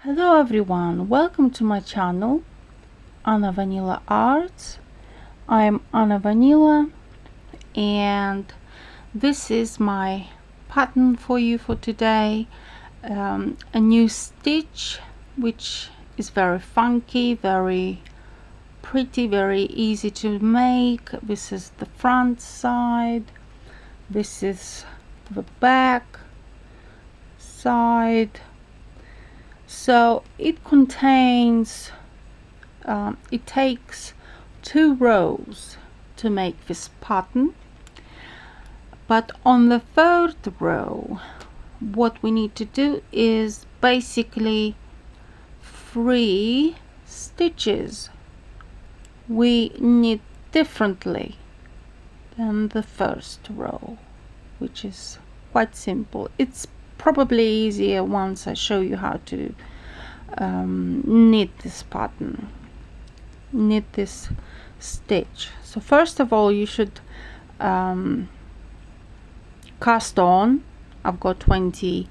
Hello everyone, welcome to my channel Anna Vanila Arts. I'm Anna Vanila and this is my pattern for you for today. A new stitch which is very funky, very pretty, very easy to make. This is the front side, this is the back side. So it contains, it takes 2 rows to make this pattern, but on the 3rd row what we need to do is basically 3 stitches. We knit differently than the 1st row, which is quite simple. It's probably easier once I show you how to knit this pattern, knit this stitch. So first of all you should cast on. I've got 20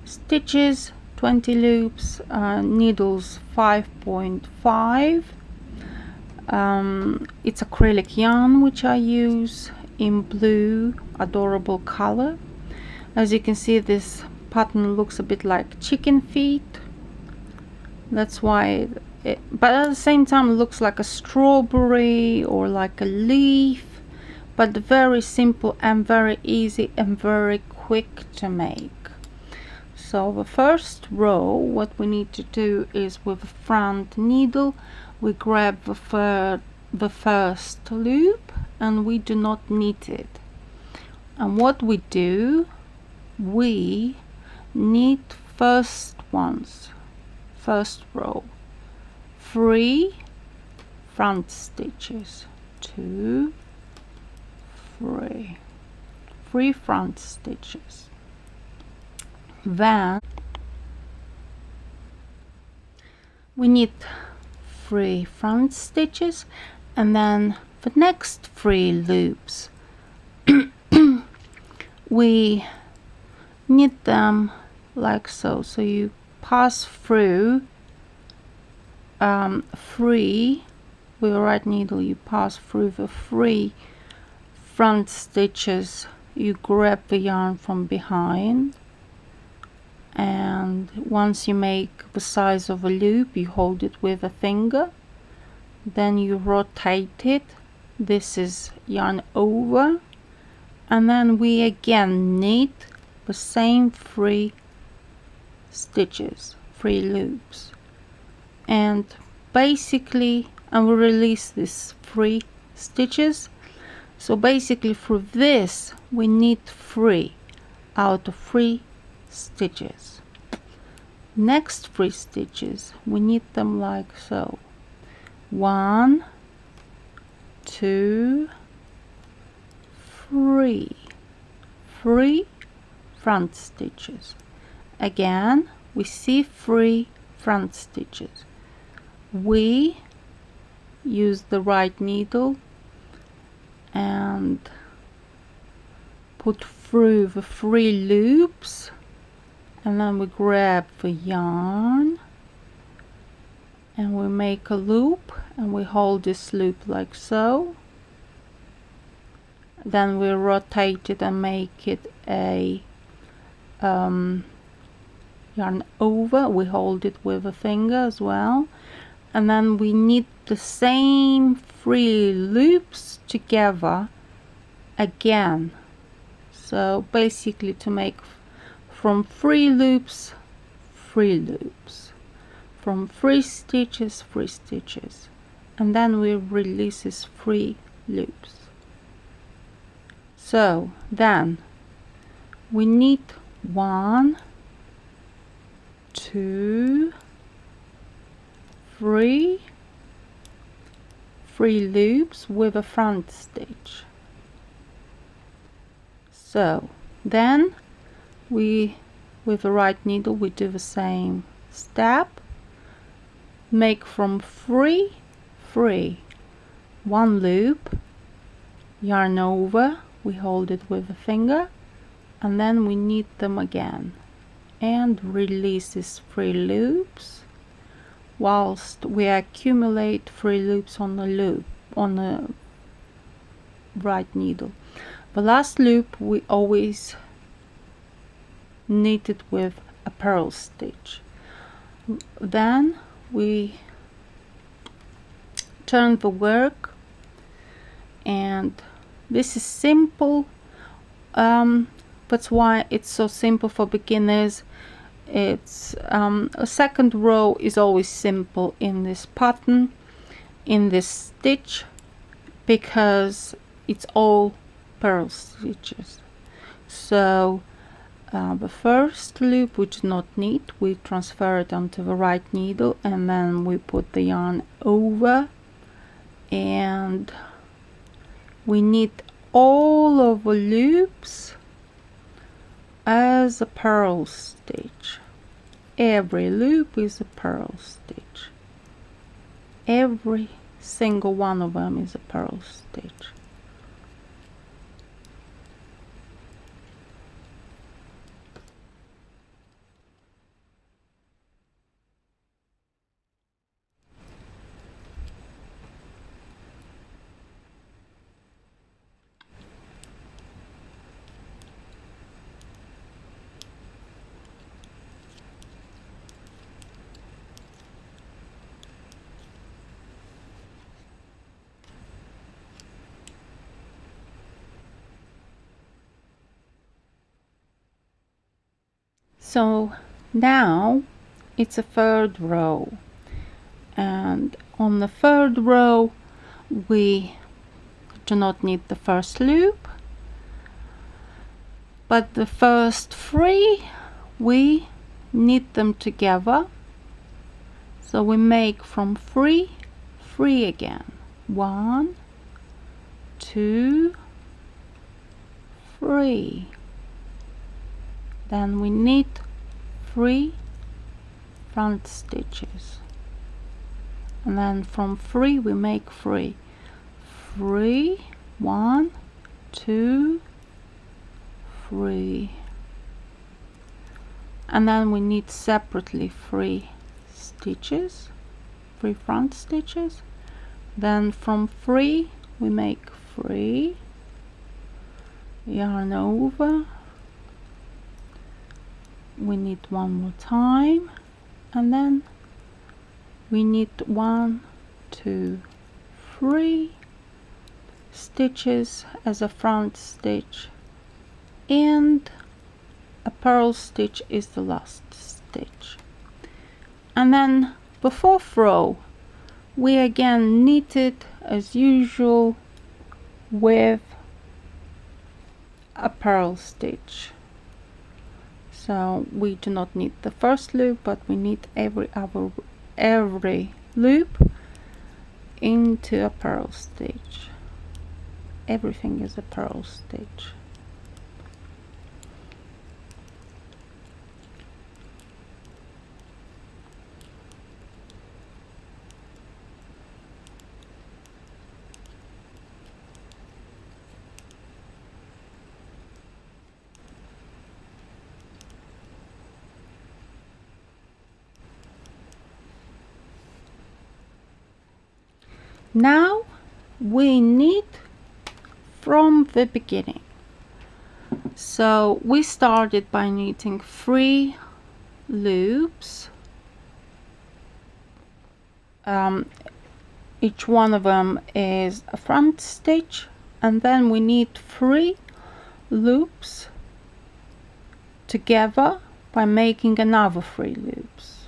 stitches, 20 loops, needles 5.5. It's acrylic yarn which I use in blue adorable color. As you can see, this pattern looks a bit like chicken feet. That's why but at the same time it looks like a strawberry or like a leaf, but very simple and very easy and very quick to make. So the first row, what we need to do is with the front needle we grab the first loop and we do not knit it. And what we do, we knit first row 3 front stitches, 2, 3 front stitches. Then we knit 3 front stitches, and then the next 3 loops we knit them like so. So you pass through 3 with the right needle, you pass through the 3 front stitches, you grab the yarn from behind, and once you make the size of a loop you hold it with a finger, then you rotate it. This is yarn over, and then we again knit the same 3 stitches, 3 loops, and basically we release these 3 stitches. So basically for this we knit 3 out of 3 stitches. Next 3 stitches we knit them like so: 1, 2, 3 front stitches. Again we see 3 front stitches. We use the right needle and put through the 3 loops, and then we grab the yarn and we make a loop and we hold this loop like so. Then we rotate it and make it a yarn over. We hold it with a finger as well, and then we knit the same 3 loops together again. So basically to make from 3 loops 3 loops, from 3 stitches 3 stitches, and then we release these 3 loops. So then we knit 1, 2, 3 loops with a front stitch. So then we, with the right needle, we do the same step, make from 3 1 loop, yarn over, we hold it with a finger, and then we knit them again. and releases 3 loops whilst we accumulate 3 loops on the loop on the right needle. The last loop we always knit it with a purl stitch. Then we turn the work, and this is simple. That's why it's so simple for beginners. It's a second row is always simple in this pattern, in this stitch, because it's all purl stitches. So the first loop we do not knit, we transfer it onto the right needle, and then we put the yarn over, and we knit all of the loops as a purl stitch. Every loop is a purl stitch. Every single one of them is a purl stitch. So now it's a third row, and on the third row we do not knit the first loop, but the first 3 we knit them together. So we make from 3 3 again. 1, 2, 3. Then we knit 3 front stitches, and then from 3 we make 3 3, 1, 2, 3, and then we knit separately 3 stitches, 3 front stitches. Then from 3 we make 3, yarn over, we knit one more time, and then we knit 1, 2, 3 stitches as a front stitch, and a purl stitch is the last stitch. And then the 4th row we again knit it as usual with a purl stitch. So we do not knit the first loop, but we knit every loop into a purl stitch. Everything is a purl stitch. Now we knit from the beginning. So we started by knitting 3 loops. Each one of them is a front stitch, and then we knit 3 loops together by making another 3 loops.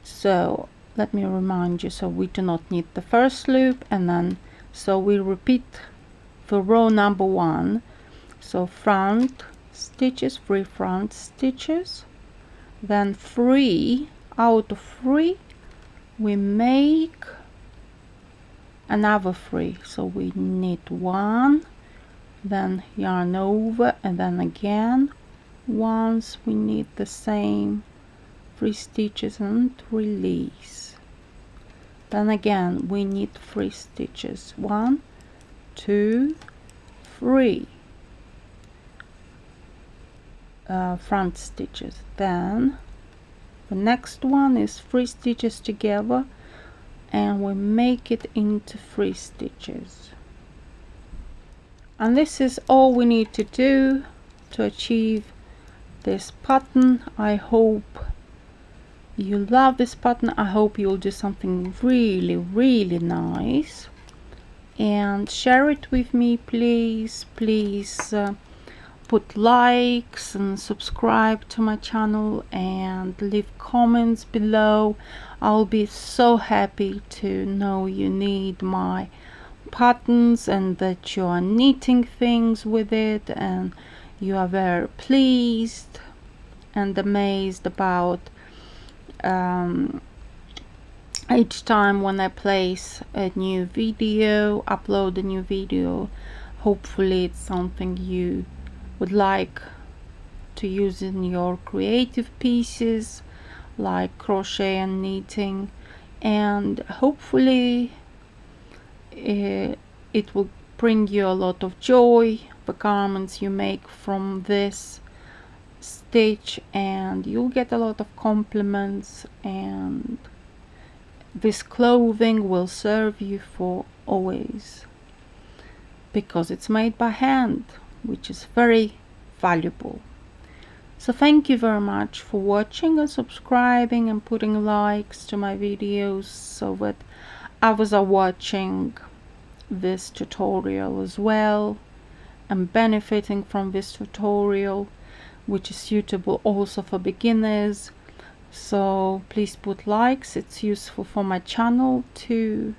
So let me remind you, so we do not knit the first loop, and then so we repeat the row number 1. So front stitches, 3 front stitches, then 3 out of 3 we make another 3. So we knit 1, then yarn over, and then again once we knit the same 3 stitches and release. Then again we knit 3 stitches, 1, 2, 3, front stitches. Then the next one is 3 stitches together, and we make it into 3 stitches. And this is all we need to do to achieve this pattern. I hope you love this pattern. I hope you'll do something really nice, and share it with me, please. Put likes and subscribe to my channel and leave comments below. I'll be so happy to know you need my patterns and that you are knitting things with it, and you are very pleased and amazed about each time when I place a new video, upload a new video. Hopefully it's something you would like to use in your creative pieces like crochet and knitting, and hopefully it will bring you a lot of joy, the garments you make from this stitch, and you'll get a lot of compliments, and this clothing will serve you for always because it's made by hand, which is very valuable. So thank you very much for watching and subscribing and putting likes to my videos so that others are watching this tutorial as well and benefiting from this tutorial, which is suitable also for beginners. So please put likes. It's useful for my channel to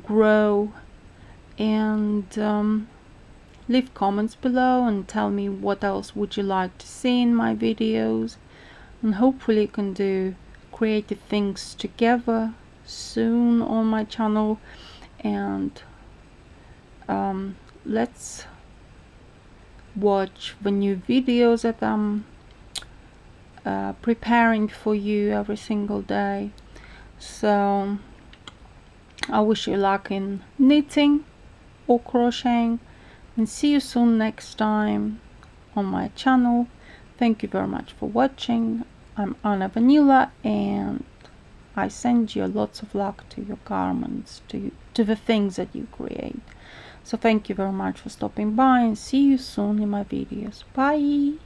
grow, and leave comments below and tell me what else would you like to see in my videos, and hopefully you can do creative things together soon on my channel. And let's watch the new videos that I'm preparing for you every single day. So I wish you luck in knitting or crocheting, and see you soon next time on my channel. Thank you very much for watching. I'm Vanila, and I send you lots of luck to your garments, to the things that you create. So thank you very much for stopping by, and see you soon in my videos. Bye.